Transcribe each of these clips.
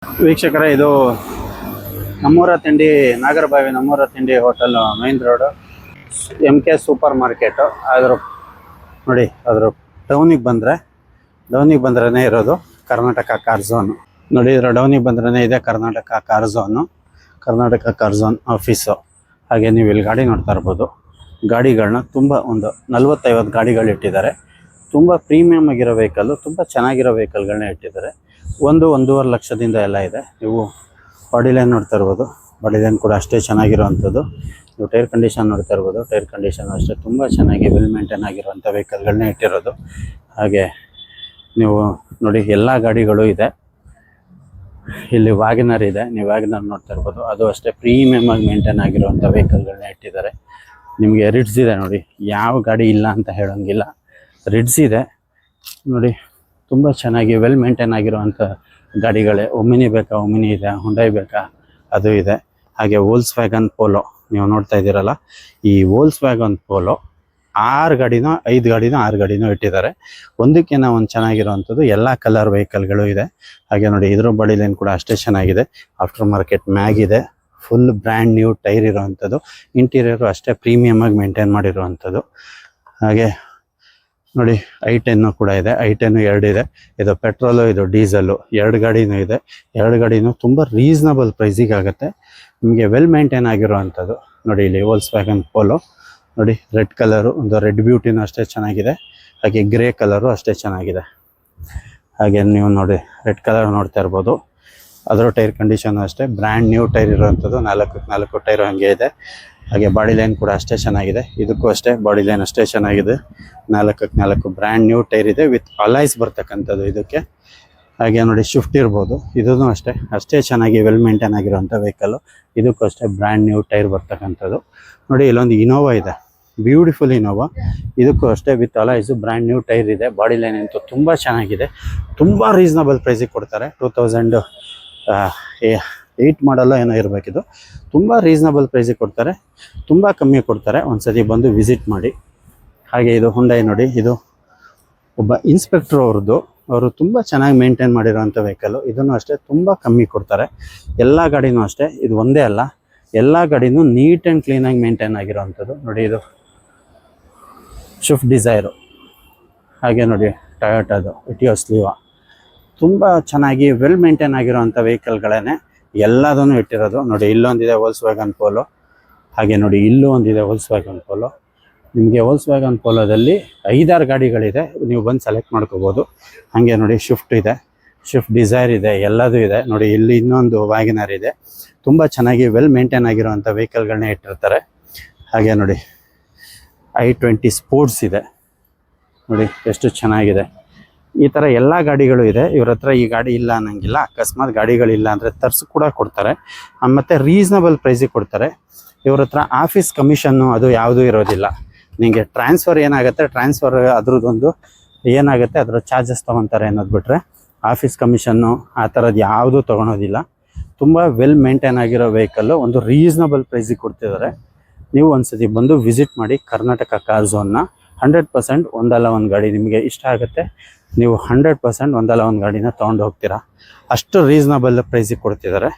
ವೀಕ್ಷಕರೇ, ಇದು ನಮ್ಮೂರ ತಿಂಡಿ ನಾಗರಬಾವಿ ನಮ್ಮೂರ ತಿಂಡಿ hotel main road MK super market. ಅದ್ರ ನೋಡಿ, ಅದ್ರ ಡೌನಿಗೆ ಬಂದ್ರೇ ಇರೋದು ಕರ್ನಾಟಕ ಕಾರ್ ಝೋನು. ನೋಡಿ, ಇದರ ಡೌನಿಗೆ ಬಂದ್ರೇ ಇದೆ ಕರ್ನಾಟಕ ಕಾರ್ ಝೋನ್ ಆಫೀಸು. ಹಾಗೆ ನೀವು ಇಲ್ಲಿ ಗಾಡಿ ನೋಡ್ತಾ ಇರ್ಬೋದು. ಗಾಡಿಗಳನ್ನ ತುಂಬ ಒಂದು 40-50 ಗಾಡಿಗಳು ಇಟ್ಟಿದ್ದಾರೆ. ತುಂಬ ಪ್ರೀಮಿಯಮ್ ಆಗಿರೋ ವೆಹಿಕಲ್ಲು, ತುಂಬ ಚೆನ್ನಾಗಿರೋ ವೆಹಿಕಲ್ಗಳನ್ನ ಇಟ್ಟಿದ್ದಾರೆ. 1-1.5 ಲಕ್ಷದಿಂದ ಎಲ್ಲ ಇದೆ. ನೀವು ಬಾಡಿ ಲೈನ್ ನೋಡ್ತಾ ಇರ್ಬೋದು. ಬಾಡಿ ಲೈನ್ ಕೂಡ ಅಷ್ಟೇ ಚೆನ್ನಾಗಿರೋವಂಥದ್ದು. ನೀವು ಟೈರ್ ಕಂಡೀಷನ್ ನೋಡ್ತಾ ಇರ್ಬೋದು. ಟೈರ್ ಕಂಡೀಷನ್ ಅಷ್ಟೇ ತುಂಬ ಚೆನ್ನಾಗಿ ವೆಲ್ ಮೇಂಟೈನ್ ಆಗಿರೋವಂಥ ವೆಹಿಕಲ್ಗಳನ್ನ ಇಟ್ಟಿರೋದು. ಹಾಗೆ ನೀವು ನೋಡಿ, ಎಲ್ಲ ಗಾಡಿಗಳು ಇದೆ. ಇಲ್ಲಿ ವ್ಯಾಗನರ್ ಇದೆ, ನೀವು ವ್ಯಾಗನರ್ ನೋಡ್ತಾ ಇರ್ಬೋದು. ಅದು ಅಷ್ಟೇ ಪ್ರೀಮಿಯಮ್ ಆಗಿ ಮೇಂಟೈನ್ ಆಗಿರೋವಂಥ ವೆಹಿಕಲ್ಗಳನ್ನ ಇಟ್ಟಿದ್ದಾರೆ. ನಿಮಗೆ ರಿಡ್ಸ್ ಇದೆ ನೋಡಿ, ಯಾವ ಗಾಡಿ ಇಲ್ಲ ಅಂತ ಹೇಳೋಂಗಿಲ್ಲ. ರಿಡ್ಸ್ ಇದೆ ನೋಡಿ, ತುಂಬ ಚೆನ್ನಾಗಿ ವೆಲ್ ಮೇಂಟೈನ್ ಆಗಿರೋವಂಥ ಗಾಡಿಗಳೇ. ಒಮಿನಿ ಬೇಕಾ ಒಮಿನಿ ಇದೆ, ಹುಂಡೈ ಬೇಕಾ ಅದು ಇದೆ. ಹಾಗೆ ವೋಲ್ಸ್ ವ್ಯಾಗನ್ ಪೋಲೋ ನೀವು ನೋಡ್ತಾ ಇದ್ದೀರಲ್ಲ, ಈ ವೋಲ್ಸ್ ವ್ಯಾಗನ್ ಪೋಲೋ 6 ಗಾಡಿನೋ 6 ಗಾಡಿನೋ ಇಟ್ಟಿದ್ದಾರೆ. ಒಂದಕ್ಕಿಂತ ಒಂದು ಚೆನ್ನಾಗಿರೋವಂಥದ್ದು. ಎಲ್ಲ ಕಲರ್ ವೆಹಿಕಲ್ಗಳು ಇದೆ. ಹಾಗೆ ನೋಡಿ, ಇದ್ರ ಬಾಡಿ ಲೈನ್ ಕೂಡ ಅಷ್ಟೇ ಚೆನ್ನಾಗಿದೆ. ಆಫ್ಟರ್ ಮಾರ್ಕೆಟ್ ಮ್ಯಾಗ್ ಇದೆ. ಫುಲ್ ಬ್ರ್ಯಾಂಡ್ ನ್ಯೂ ಟೈರ್ ಇರೋವಂಥದ್ದು. ಇಂಟೀರಿಯರು ಅಷ್ಟೇ ಪ್ರೀಮಿಯಮ್ ಆಗಿ ಮೇಂಟೈನ್ ಮಾಡಿರೋವಂಥದ್ದು. ಹಾಗೆ ನೋಡಿ, i10 ಕೂಡ ಇದೆ. i10 2 ಇದೆ. ಇದು ಪೆಟ್ರೋಲು, ಇದು ಡೀಸೆಲ್ಲು, 2 ಗಾಡಿನೂ ಇದೆ. 2 ಗಾಡಿನೂ ತುಂಬ ರೀಸನಬಲ್ ಪ್ರೈಸಿಗೆ ಆಗುತ್ತೆ. ನಿಮಗೆ ವೆಲ್ ಮೇಂಟೈನ್ ಆಗಿರೋವಂಥದ್ದು. ನೋಡಿ, ಇಲ್ಲಿ ವೋಲ್ಸ್ ವ್ಯಾಗನ್ ಪೋಲೋ ನೋಡಿ, ರೆಡ್ ಕಲರು, ಒಂದು ರೆಡ್ ಬ್ಯೂಟಿನೂ ಅಷ್ಟೇ ಚೆನ್ನಾಗಿದೆ. ಹಾಗೆ ಗ್ರೇ ಕಲರು ಅಷ್ಟೇ ಚೆನ್ನಾಗಿದೆ. ಹಾಗೆ ನೀವು ನೋಡಿ, ರೆಡ್ ಕಲರ್ ನೋಡ್ತಾ ಇರ್ಬೋದು. ಅದರ ಟೈರ್ ಕಂಡೀಷನ್ ಅಷ್ಟೇ ಬ್ರ್ಯಾಂಡ್ ನ್ಯೂ ಟೈರ್ ಇರೋವಂಥದ್ದು. 4 ಟೈರು ಹಾಗೆ ಇದೆ. ಹಾಗೆ ಬಾಡಿ ಲೈನ್ ಕೂಡ ಅಷ್ಟೇ ಚೆನ್ನಾಗಿದೆ. ಇದಕ್ಕೂ ಅಷ್ಟೇ ಬಾಡಿ ಲೈನ್ ಅಷ್ಟೇ ಚೆನ್ನಾಗಿದೆ. 4 ಬ್ರ್ಯಾಂಡ್ ನ್ಯೂ ಟೈರ್ ಇದೆ ವಿತ್ ಅಲೈಸ್ ಬರ್ತಕ್ಕಂಥದ್ದು ಇದಕ್ಕೆ. ಹಾಗೆ ನೋಡಿ, ಶಿಫ್ಟ್ ಇರ್ಬೋದು. ಇದೂ ಅಷ್ಟೇ ಚೆನ್ನಾಗಿ ವೆಲ್ ಮೇಂಟೈನ್ ಆಗಿರೋವಂಥ ವೆಹಿಕಲ್ಲು. ಇದಕ್ಕೂ ಅಷ್ಟೇ ಬ್ರ್ಯಾಂಡ್ ನ್ಯೂ ಟೈರ್ ಬರ್ತಕ್ಕಂಥದ್ದು. ನೋಡಿ, ಇಲ್ಲೊಂದು ಇನೋವಾ ಇದೆ, ಬ್ಯೂಟಿಫುಲ್ ಇನೋವಾ. ಇದಕ್ಕೂ ಅಷ್ಟೇ ವಿತ್ ಅಲೈಸು ಬ್ರ್ಯಾಂಡ್ ನ್ಯೂ ಟೈರ್ ಇದೆ. ಬಾಡಿ ಲೈನ್ ಅಂತೂ ತುಂಬ ಚೆನ್ನಾಗಿದೆ. ತುಂಬ ರೀಸನಬಲ್ ಪ್ರೈಸಿಗೆ ಕೊಡ್ತಾರೆ. 2008 ಮಾಡಲ್ಲ ಏನೋ ಇರಬೇಕಿದು. ತುಂಬ ರೀಸನಬಲ್ ಪ್ರೈಸಿಗೆ ಕೊಡ್ತಾರೆ, ತುಂಬ ಕಮ್ಮಿ ಕೊಡ್ತಾರೆ. ಒಂದ್ಸತಿ ಬಂದು ವಿಸಿಟ್ ಮಾಡಿ. ಹಾಗೆ ಇದು ಹುಂಡೈ ನೋಡಿ, ಇದು ಒಬ್ಬ ಇನ್ಸ್ಪೆಕ್ಟ್ರ್ ಅವ್ರದ್ದು. ಅವರು ತುಂಬ ಚೆನ್ನಾಗಿ ಮೇಂಟೈನ್ ಮಾಡಿರೋವಂಥ ವೆಹಿಕಲ್ಲು. ಇದನ್ನು ಅಷ್ಟೇ ತುಂಬ ಕಮ್ಮಿ ಕೊಡ್ತಾರೆ. ಎಲ್ಲ ಗಾಡಿನೂ ಅಷ್ಟೇ, ಇದು ಒಂದೇ ಅಲ್ಲ, ಎಲ್ಲ ಗಾಡಿನೂ ನೀಟ್ ಆ್ಯಂಡ್ ಕ್ಲೀನಾಗಿ ಮೇಂಟೈನ್ ಆಗಿರೋವಂಥದ್ದು. ನೋಡಿ, ಇದು ಸ್ವಿಫ್ಟ್ ಡಿಸೈರು. ಹಾಗೆ ನೋಡಿ, ಟೊಯೋಟಾದು ಇಟಿಯೋಸ್ ಲೀವಾ. ತುಂಬ ಚೆನ್ನಾಗಿ ವೆಲ್ ಮೇಂಟೈನ್ ಆಗಿರೋವಂಥ ವೆಹಿಕಲ್ಗಳೇ ಎಲ್ಲದನ್ನು ಇಟ್ಟಿರೋದು. ನೋಡಿ, ಇಲ್ಲೊಂದಿದೆ ವೋಲ್ಸ್ ವ್ಯಾಗನ್ ಪೋಲೋ. ಹಾಗೆ ನೋಡಿ, ಇಲ್ಲೂ ಒಂದಿದೆ ವೋಲ್ಸ್ ವ್ಯಾಗನ್ ಪೋಲೋ. ನಿಮಗೆ ವೋಲ್ಸ್ ವ್ಯಾಗನ್ ಪೋಲೋದಲ್ಲಿ 5-6 ಗಾಡಿಗಳಿದೆ, ನೀವು ಬಂದು ಸೆಲೆಕ್ಟ್ ಮಾಡ್ಕೋಬೋದು. ಹಾಗೆ ನೋಡಿ, ಶಿಫ್ಟ್ ಇದೆ, ಶಿಫ್ಟ್ ಡಿಸೈರ್ ಇದೆ, ಎಲ್ಲದೂ ಇದೆ. ನೋಡಿ, ಇಲ್ಲಿ ಇನ್ನೊಂದು ವ್ಯಾಗನರ್ ಇದೆ. ತುಂಬ ಚೆನ್ನಾಗಿ ವೆಲ್ ಮೇಂಟೈನ್ ಆಗಿರೋವಂಥ ವೆಹಿಕಲ್ಗಳನ್ನೇ ಇಟ್ಟಿರ್ತಾರೆ. ಹಾಗೆ ನೋಡಿ, i20 ಸ್ಪೋರ್ಟ್ಸ್ ಇದೆ. ನೋಡಿ, ಎಷ್ಟು ಚೆನ್ನಾಗಿದೆ. ಈ ಥರ ಎಲ್ಲ ಗಾಡಿಗಳು ಇದೆ ಇವ್ರ ಹತ್ರ. ಈ ಗಾಡಿ ಇಲ್ಲ ಅನ್ನಂಗಿಲ್ಲ. ಅಕಸ್ಮಾತ್ ಗಾಡಿಗಳಿಲ್ಲ ಅಂದರೆ ತರಿಸಿ ಕೂಡ ಕೊಡ್ತಾರೆ. ಮತ್ತು ರೀಸನಬಲ್ ಪ್ರೈಸಿಗೆ ಕೊಡ್ತಾರೆ. ಇವ್ರ ಹತ್ರ ಆಫೀಸ್ ಕಮಿಷನ್ನು ಅದು ಯಾವುದೂ ಇರೋದಿಲ್ಲ. ನಿಮಗೆ ಟ್ರಾನ್ಸ್ಫರ್ ಏನಾಗುತ್ತೆ, ಟ್ರಾನ್ಸ್ಫರ್ ಅದ್ರದ್ದೊಂದು ಏನಾಗುತ್ತೆ, ಅದರ ಚಾರ್ಜಸ್ ತೊಗೊತಾರೆ ಅನ್ನೋದು ಬಿಟ್ಟರೆ ಆಫೀಸ್ ಕಮಿಷನ್ನು ಆ ಥರದ್ದು ಯಾವುದೂ ತೊಗೊಳೋದಿಲ್ಲ. ತುಂಬ ವೆಲ್ ಮೇಂಟೈನ್ ಆಗಿರೋ ವೆಹಿಕಲ್ಲು, ಒಂದು ರೀಸನಬಲ್ ಪ್ರೈಸಿಗೆ ಕೊಡ್ತಿದ್ದಾರೆ. ನೀವು ಒಂದ್ಸತಿ ಬಂದು ವಿಸಿಟ್ ಮಾಡಿ ಕರ್ನಾಟಕ ಕಾರ್ ಝೋನ್ನ. 100% ಒಂದಲ್ಲ ಒಂದು ಗಾಡಿ ನಿಮಗೆ ಇಷ್ಟ ಆಗುತ್ತೆ. ನೀವು 100% ಒಂದಲ್ಲ ಒಂದು ಗಾಡಿನ ತೊಗೊಂಡು ಹೋಗ್ತೀರಾ. ಅಷ್ಟು ರೀಸನಬಲ್ ಪ್ರೈಸಿಗೆ ಕೊಡ್ತಿದ್ದಾರೆ.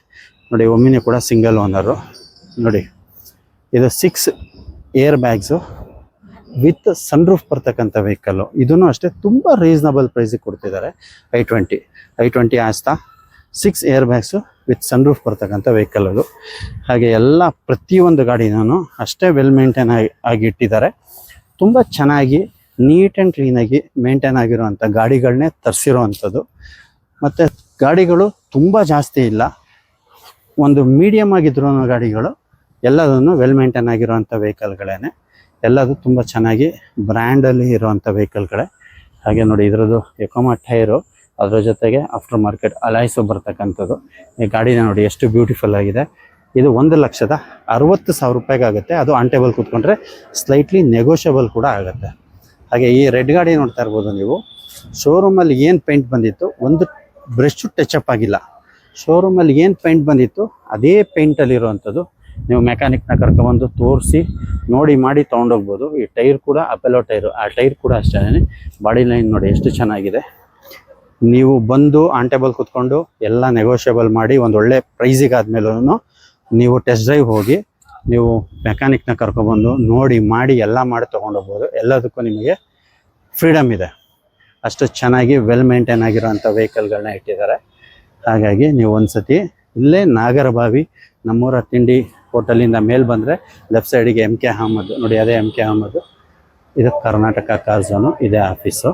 ನೋಡಿ, ಒಮ್ಮಿನಿ ಕೂಡ ಸಿಂಗಲ್ ಓನರು. ನೋಡಿ, ಇದು 6 ಏರ್ ಬ್ಯಾಗ್ಸು ವಿತ್ ಸನ್ರೂಫ್ ಬರ್ತಕ್ಕಂಥ ವೆಹಿಕಲ್ಲು. ಇದನ್ನು ಅಷ್ಟೇ ತುಂಬ ರೀಸನಬಲ್ ಪ್ರೈಸಿಗೆ ಕೊಡ್ತಿದ್ದಾರೆ. i20 Aastha 6 air bags with sunroof ಬರ್ತಕ್ಕಂಥ ವೆಹಿಕಲ್ ಅದು. ಹಾಗೆ ಎಲ್ಲ ಪ್ರತಿಯೊಂದು ಗಾಡಿನೂ ಅಷ್ಟೇ ವೆಲ್ ಮೇಂಟೈನ್ ಆಗಿ ಇಟ್ಟಿದ್ದಾರೆ. ತುಂಬ ಚೆನ್ನಾಗಿ ನೀಟ್ ಆ್ಯಂಡ್ ಕ್ಲೀನಾಗಿ ಮೇಂಟೈನ್ ಆಗಿರೋವಂಥ ಗಾಡಿಗಳನ್ನೇ ತರಿಸಿರೋವಂಥದ್ದು. ಮತ್ತು ಗಾಡಿಗಳು ತುಂಬ ಜಾಸ್ತಿ ಇಲ್ಲ, ಒಂದು ಮೀಡಿಯಮ್ ಆಗಿದ್ರು ಗಾಡಿಗಳು. ಎಲ್ಲದನ್ನು ವೆಲ್ ಮೇಂಟೈನ್ ಆಗಿರೋವಂಥ ವೆಹಿಕಲ್ಗಳೇ. ಎಲ್ಲದು ತುಂಬ ಚೆನ್ನಾಗಿ ಬ್ರ್ಯಾಂಡಲ್ಲಿ ಇರೋವಂಥ ವೆಹಿಕಲ್ಗಳೇ. ಹಾಗೆ ನೋಡಿ, ಇದರದ್ದು ಎಕೋಮಾ ಟೈರು, ಅದರ ಜೊತೆಗೆ ಆಫ್ಟರ್ ಮಾರ್ಕೆಟ್ ಅಲೈಸು ಬರ್ತಕ್ಕಂಥದ್ದು. ಈ ಗಾಡಿನ ನೋಡಿ, ಎಷ್ಟು ಬ್ಯೂಟಿಫುಲ್ ಆಗಿದೆ. ಇದು 1,60,000 ರೂಪಾಯಿಗೆ ಆಗುತ್ತೆ. ಅದು ಆನ್ ಟೇಬಲ್ ಕೂತ್ಕೊಂಡ್ರೆ ಸ್ಲೈಟ್ಲಿ ನೆಗೋಷಿಯಬಲ್ ಕೂಡ ಆಗುತ್ತೆ. ಹಾಗೆ ಈ ರೆಡ್ ಗಾಡಿ ನೋಡ್ತಾ ಇರ್ಬೋದು ನೀವು. ಶೋರೂಮಲ್ಲಿ ಏನು ಪೇಂಟ್ ಬಂದಿತ್ತು, ಒಂದು ಬ್ರಷ್ ಟಚಪ್ ಆಗಿಲ್ಲ. ಶೋರೂಮಲ್ಲಿ ಏನು ಪೇಂಟ್ ಬಂದಿತ್ತು ಅದೇ ಪೇಂಟಲ್ಲಿರುವಂಥದ್ದು. ನೀವು ಮೆಕ್ಯಾನಿಕ್ನ ಕರ್ಕೊಬಂದು ತೋರಿಸಿ ನೋಡಿ ಮಾಡಿ ತೊಗೊಂಡೋಗ್ಬೋದು. ಈ ಟೈರ್ ಕೂಡ ಅಪೆಲೋ ಟೈರು, ಆ ಟೈರ್ ಕೂಡ ಅಷ್ಟೇ. ಬಾಡಿ ಲೈನ್ ನೋಡಿ ಎಷ್ಟು ಚೆನ್ನಾಗಿದೆ. ನೀವು ಬಂದು ಆನ್ ಟೇಬಲ್ ಕುತ್ಕೊಂಡು ಎಲ್ಲ ನೆಗೋಷಿಯಬಲ್ ಮಾಡಿ ಒಂದು ಒಳ್ಳೆ ಪ್ರೈಸಿಗೆ ಆದ್ಮೇಲೂ ನೀವು ಟೆಸ್ಟ್ ಡ್ರೈವ್ ಹೋಗಿ ನೀವು ಮೆಕ್ಯಾನಿಕ್ನ ಕರ್ಕೊಬಂದು ನೋಡಿ ಮಾಡಿ ಎಲ್ಲ ಮಾಡಿ ತೊಗೊಂಡೋಗ್ಬೋದು. ಎಲ್ಲದಕ್ಕೂ ನಿಮಗೆ ಫ್ರೀಡಮ್ ಇದೆ. ಅಷ್ಟು ಚೆನ್ನಾಗಿ ವೆಲ್ ಮೇಂಟೈನ್ ಆಗಿರೋಂಥ ವೆಹಿಕಲ್ಗಳನ್ನ ಇಟ್ಟಿದ್ದಾರೆ. ಹಾಗಾಗಿ ನೀವು ಒಂದ್ಸತಿ ಇಲ್ಲೇ ನಾಗರಬಾವಿ ನಮ್ಮೂರ ತಿಂಡಿ ಹೋಟೆಲಿಂದ ಮೇಲೆ ಬಂದರೆ ಲೆಫ್ಟ್ ಸೈಡಿಗೆ MK ಅಹಮದ್ ನೋಡಿ, ಅದೇ MK ಅಹಮದ್. ಇದು ಕರ್ನಾಟಕ ಕಾರ್ ಝೋನು, ಇದೇ ಆಫೀಸು.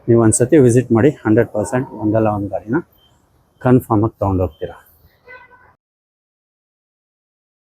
ನೀವು ಒಂದ್ಸತಿ ವಿಸಿಟ್ ಮಾಡಿ 100% ಒಂದಲ್ಲ ಒಂದು ಗಾಡಿನ ಕನ್ಫರ್ಮಾಗಿ ತೊಗೊಂಡೋಗ್ತೀರಾ.